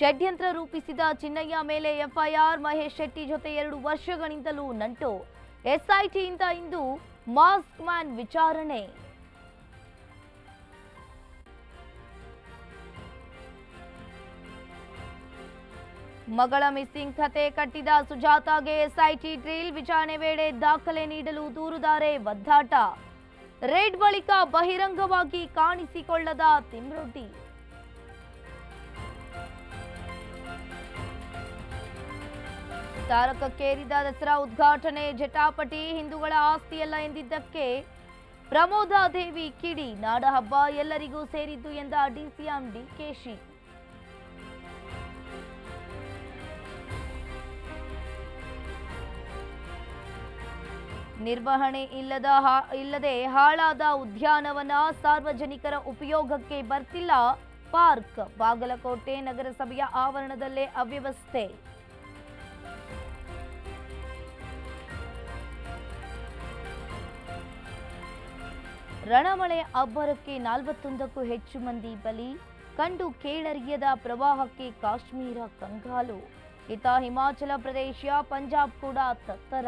ಷಡ್ಯಂತ್ರ ರೂಪಿಸಿದ ಚಿನ್ನಯ್ಯ ಮೇಲೆ ಎಫ್ಐಆರ್. ಮಹೇಶ್ ಶೆಟ್ಟಿ ಜೊತೆ 2 ವರ್ಷಗಳಿಂದಲೂ ನಂಟು. ಎಸ್ಐಟಿಯಿಂದ ಇಂದು ಮಾಸ್ಕ್ ಮ್ಯಾನ್ ವಿಚಾರಣೆ. ಮಗಳ ಮಿಸ್ಸಿಂಗ್ ಕತೆ ಕಟ್ಟಿದ ಸುಜಾತಾಗೆ ಎಸ್ಐಟಿ ಡ್ರಿಲ್. ವಿಚಾರಣೆ ವೇಳೆ ದಾಖಲೆ ನೀಡಲು ದೂರುದಾರೆ ಒದ್ದಾಟ. ರೇಡ್ ಬಳಿಕ ಬಹಿರಂಗವಾಗಿ ಕಾಣಿಸಿಕೊಳ್ಳದ ತಿಮ್ರೊಡ್ಡಿ. ತಾರಕಕ್ಕೇರಿದ ದಸರಾ ಉದ್ಘಾಟನೆ ಜಟಾಪಟಿ. ಹಿಂದೂಗಳ ಆಸ್ತಿಯಲ್ಲ ಎಂದಿದ್ದಕ್ಕೆ ಪ್ರಮೋದಾದೇವಿ ಕಿಡಿ. ನಾಡಹಬ್ಬ ಎಲ್ಲರಿಗೂ ಸೇರಿದ್ದು ಎಂದ ಡಿಸಿಎಂ ಡಿಕೆಶಿ. ನಿರ್ವಹಣೆ ಇಲ್ಲದೆ ಹಾಳಾದ ಉದ್ಯಾನವನ ಸಾರ್ವಜನಿಕರ ಉಪಯೋಗಕ್ಕೆ ಬರ್ತಿಲ್ಲ ಪಾರ್ಕ್. ಬಾಗಲಕೋಟೆ ನಗರಸಭೆಯ ಆವರಣದಲ್ಲೇ ಅವ್ಯವಸ್ಥೆ. ರಣಮಳೆ ಅಬ್ಬರಕ್ಕೆ 41ಕ್ಕೂ ಹೆಚ್ಚು ಮಂದಿ ಬಲಿ. ಕಂಡು ಕೇಳರಿಯದ ಪ್ರವಾಹಕ್ಕೆ ಕಾಶ್ಮೀರ ಕಂಗಾಲು. ಇತ್ತ ಹಿಮಾಚಲ ಪ್ರದೇಶ, ಪಂಜಾಬ್ ಕೂಡ ತತ್ತರ.